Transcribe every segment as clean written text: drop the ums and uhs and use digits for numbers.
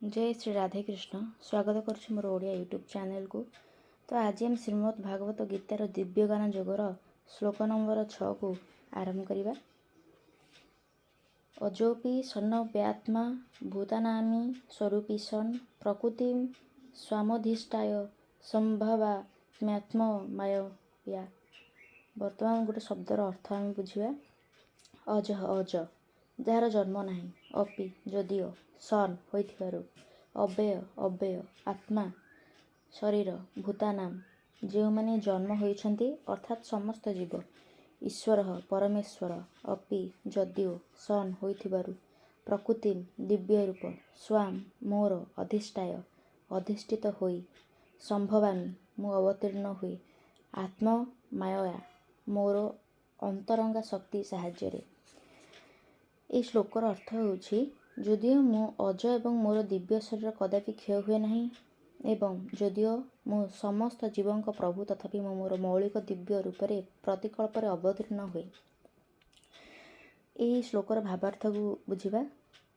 जय श्री राधे कृष्ण स्वागत करुच्ची मोर Odia YouTube channel को। तो आज हम श्रीमद् भागवत गीतार दिव्यगान जोगर श्लोक नंबर 6 को आरंभ करवा। अजोपि सन्नव्यात्मा भूतानामि स्वरूपी सन् प्रकृति स्वामधिष्ठाय संभवात्म्यात्म माया। वर्तमान गोटे शब्दर अर्थ आम बुझा। अज अज जार जन्म नहीं, अपि जदिओ, सन होइथिबारु, अव्यय अव्यय आत्मा शरीर, भूतानाम जो माने जन्म होइछन्ति अर्थात समस्त जीव, ईश्वर परमेश्वर, अपि जदिओ, सन होइथिबारु, प्रकृति दिव्य रूप, स्वाम मोर अधिष्ठाय अधिष्ठित होई, संभवामि मु अवतीर्ण हुए, आत्म माया मोर अंतरंगा शक्ति साहाय्य। ये श्लोकर अर्थ होउछि जदिओ मु अज एवं मोर दिव्य शरीर कदापि क्षय हुए नहीं एवं जदिओ मु समस्त जीवों प्रभु तथापि मु मोर मौलिक दिव्य रूप से प्रतिकल्प अवतीर्ण हुए। यही श्लोकर भावार्थ को बुझा।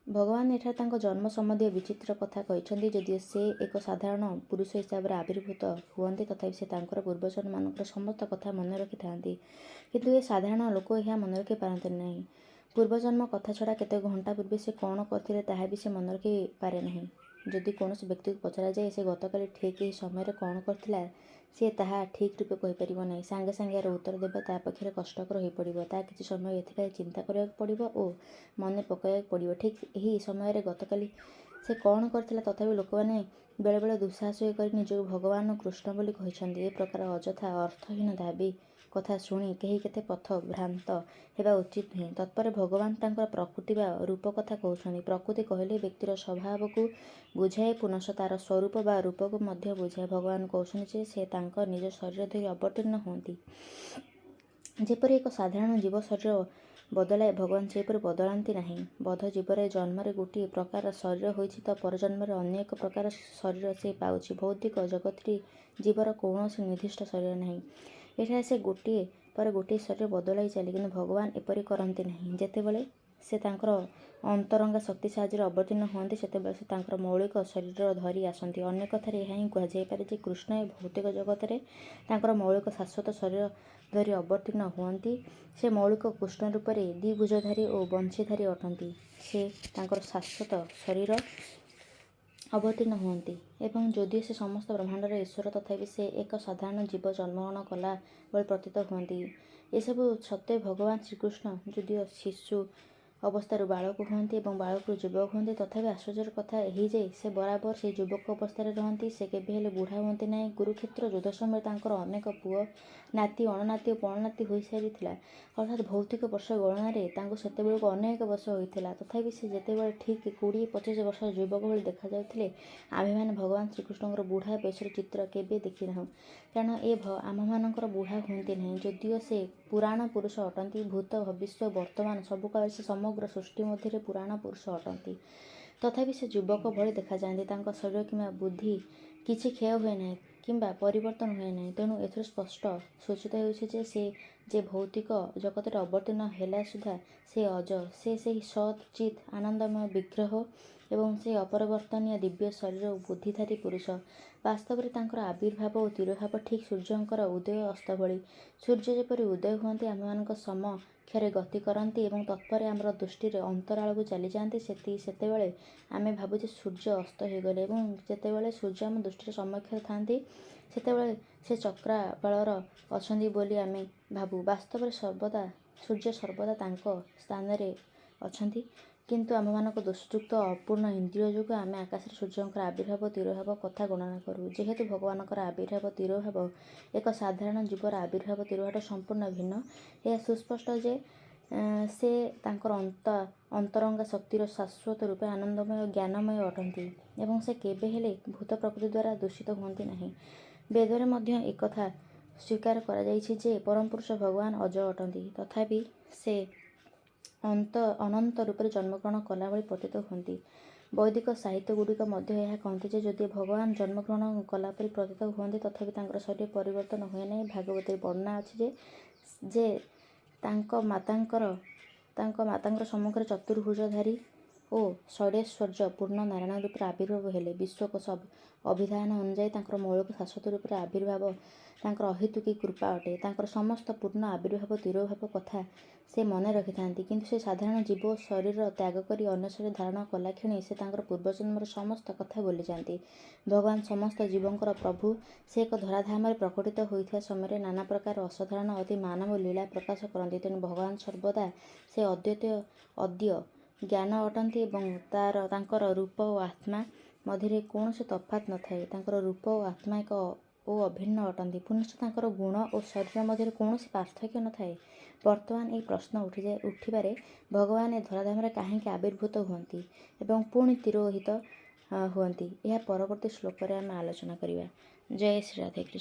भगवान एठार तांको जन्म सम्बन्धी विचित्र कथा कहते जदिओ से एक साधारण पुरुष हिसाब से आविर्भूत हुए तथापि से तांकर पूर्वजन मानकर समस्त कथा मन रखि था, किंतु ये साधारण लोक यह मन रखि पारती नहीं। पूर्वजन्म कथा छड़ा केते घंटा पूर्वे से कौन करथिले ताहा भी से मन रखि पारे नहीं। जदि कौन व्यक्ति को पचरा जाए से गतकाली ठीक यही समय कौन करथिला सी ताहा ठीक रूपे कहि परिबो नहीं। सांगे सांगे यार उत्तर देबा ता पक्षे कष्टकर हो पड़ो। ता किछि समय एथिपाई चिंता करिया पड़िबो और मन पकाया पड़िबो। ठीक यही समय गतकाली से कौन करथिला तथापि लोक माने बेले बेले दुस्साहस कर निजक भगवान कृष्ण बोली कहिसंती। ए प्रकार अजथा अर्थहीन दाबी कथा शुणी कहीं केते पथ भ्रांत हेबा उचित नुहे। तत्पर भगवान तांकर प्रकृति बा रूप कथा कहउछन्ति। प्रकृति कहले व्यक्तिर स्वभाव को बुझाए, पुनश तार स्वरूप बा रूप को मध्य बुझाए। भगवान कहउछन्ति जे से तांकर निज शरीर धरि अवतीर्ण हुअन्ति। जेपरि एक साधारण जीव शरीर बदलाए भगवान सेपरि बदलांती नहीं। बध जीवर जन्म गोटे प्रकार शरीर होइछि तो परजन्म अन्य एक प्रकार शरीर से पाउछि। भौतिक जगत जीवर कौन निर्दिष्ट शरीर नहीं। एठारे से गोटे पर गोटे शरीर बदलाई चले, किंतु भगवान एपरि करती नहीं। जेतेबेले से तांकर अंतरंगा शक्ति साहाय्य अवतीर्ण हुअन्ति सेतेबेले से तांकर मौलिक शरीर धरी आसନ୍ତି। अन्य कथार यह ही कहुपर जे कृष्ण ए भौतिक जगत में तांकर मौलिक शाश्वत शरीर धरी अवतीर्ण हुअन्ति। से मौलिक कृष्ण रूप से द्विभुजधारी और वंशीधारी अटंती। से तांकर शाश्वत शरीर अवतीर्ण हुअन्ति एवं जदिओ से समस्त ब्रह्मांडर ईश्वर तथापि से एक साधारण जीव जन्मग्रहण कला बल प्रतीत हुअन्ति। एसबु सत्वे भगवान श्रीकृष्ण जदिओ शिशु अवस्थार बालक हुअन्ति एवं बालक युवक हुअन्ति तथापि आश्चर्यर कथा यही जे से बराबर से युवक अवस्था रहन्ति। से केबे हेले बुढ़ा हुअन्ति नहीं। कुरुक्षेत्र युद्ध समय तांकर अनेक पुओ नाती अणनाती और पणनाती हो सारिथिला। अर्थात भौतिक वर्ष गणना तांको सेतेबेलକୁ अनेक वर्ष होइथिला। तथापि से जेतेबेले ठीक 20-25 वर्ष युवक भली देखा जाउथिले आमे माने भगवान श्रीकृष्णଙ୍କର बुढ़ा बेशर चित्र केबे देखि नाहु। कारण ए आम मानकर बुढ़ा हुअन्ति नहीं। जदिओ से पुराण पुरुष अटंती। भूत भविष्य वर्तमान सबु काल से समग्र सृष्टि मध्य पुराण पुरुष अटंती तथापि से युवक भली देखा जाती। तांको शरीर किंबा बुद्धि किछि क्षय हुए नहीं किंबा परिवर्तन हुए नहीं। तेणु एथर स्पष्ट सूचित होउछि जे से जे भौतिक जगत रे अवतीर्ण हेला सुधा से अज से सत चित आनंदमय विग्रह एवं से अपरिवर्तनीय दिव्य शरीर और बुद्धिधारी पुरुष। वास्तव में तांकर आविर्भाव और तिरोभाव ठीक सूर्यंकर उदय अस्त भली। सूर्य जेपरि उदय हुअन्ति आमମାନଙ୍କ समक्षरे गति करन्ति एवं तत्पर आमर दृष्टि अंतराल को चली जाती। सेतेबेले आमे भाबुजे सूर्य अस्त हो गले एवं जेतेबेले सूर्य आम दृष्टि समक्षरे थांती सेतेबेले से चक्राबालर अछंती बोली आमे भाबु। वास्तव में सर्वदा सूर्य सर्वदा तांको स्थान रे अछंती, किंतु आमମାନଙ୍କ दोषयुक्त अपूर्ण इंद्रिय जोग आमे आकाश सूर्यंकर आविर्भाव तिरोभाव कथा गणना करूँ। जेहेतु भगवानकर आविर्भाव तिरोभाव एक साधारण जीवर आविर्भाव तिरोभाव संपूर्ण भिन्न। यह सुस्पष्ट जे से तांकर अंतरंगा शक्तिर शाश्वत रूपे आनंदमय ज्ञानमय अटंती एवं से केबे हेले भूत प्रकृति द्वारा दूषित हुअन्ति नहीं। वेदरे मध्य एक कथा स्वीकार करा जाइछि जे परम पुरुष भगवान अज अटंती तथापि से अनंत रूप जन्मग्रहण कला भली प्रतीत हुअन्ति। वैदिक साहित्य गुड़िक मध्य यह कहते जे जदि भगवान जन्मग्रहण कला परि प्रतीत हुअन्ति तथापि तांकर शरीर परिवर्तन हुए नहीं। भागवत वर्णना अछि जे तांको मातांकर सम्मुखरे चतुर्भुजधारी ଓ ଷଡ଼ୈଶ୍ୱର୍ଯ୍ୟ ପୂର୍ଣ୍ଣ ନାରାୟଣ ରୂପରେ ଆବିର୍ଭାବ ହେଲେ। ବିଶ୍ୱକୋଷ ଅଭିଧାନ ଅନୁଯାୟୀ ତାଙ୍କର ମୌଳିକ ଶାଶ୍ୱତ ରୂପରେ ଆବିର୍ଭାବ ତାଙ୍କର ଅହେତୁକୀ କୃପା ଅଟେ। ତାଙ୍କର ସମସ୍ତ ପୂର୍ଣ୍ଣ ଆବିର୍ଭାବ ତିରୋଭାବ କଥା ସେ ମନେ ରଖିଥାନ୍ତି। କିନ୍ତୁ ସେ ସାଧାରଣ ଜୀବ ଶରୀର ତ୍ୟାଗ କରି ଅନ୍ୟ ଶରୀର ଧାରଣ କଲାକ୍ଷଣି ସେ ତାଙ୍କର ପୂର୍ବଜନ୍ମର ସମସ୍ତ କଥା ଭୁଲିଯାଆନ୍ତି। ଭଗବାନ ସମସ୍ତ ଜୀବଙ୍କର ପ୍ରଭୁ। ସେ ଏକ ଧରାଧାମରେ ପ୍ରକଟିତ ହୋଇଥିବା ସମୟରେ ନାନା ପ୍ରକାର ଅସାଧାରଣ ଅତି ମାନବ ଲୀଳା ପ୍ରକାଶ କରନ୍ତି। ତେଣୁ ଭଗବାନ ସର୍ବଦା ସେ ଅଦ୍ୟ ଜ୍ଞାନ ଅଟନ୍ତି ଏବଂ ତାଙ୍କର ରୂପ ଓ ଆତ୍ମା ମଧ୍ୟରେ କୌଣସି ତଫାତ୍ ନଥାଏ। ତାଙ୍କର ରୂପ ଓ ଆତ୍ମା ଏକ ଓ ଅଭିନ୍ନ ଅଟନ୍ତି। ପୁନଶ୍ଚ ତାଙ୍କର ଗୁଣ ଓ ଶରୀର ମଧ୍ୟରେ କୌଣସି ପାର୍ଥକ୍ୟ ନଥାଏ। ବର୍ତ୍ତମାନ ଏହି ପ୍ରଶ୍ନ ଉଠିବାରେ ଭଗବାନ ଏ ଧରାଧାମରେ କାହିଁକି ଆବିର୍ଭୂତ ହୁଅନ୍ତି ଏବଂ ପୁଣି ତିରୋହିତ ହୁଅନ୍ତି, ଏହା ପରବର୍ତ୍ତୀ ଶ୍ଲୋକରେ ଆମେ ଆଲୋଚନା କରିବା। ଜୟ ଶ୍ରୀ ରାଧେ କୃଷ୍ଣ।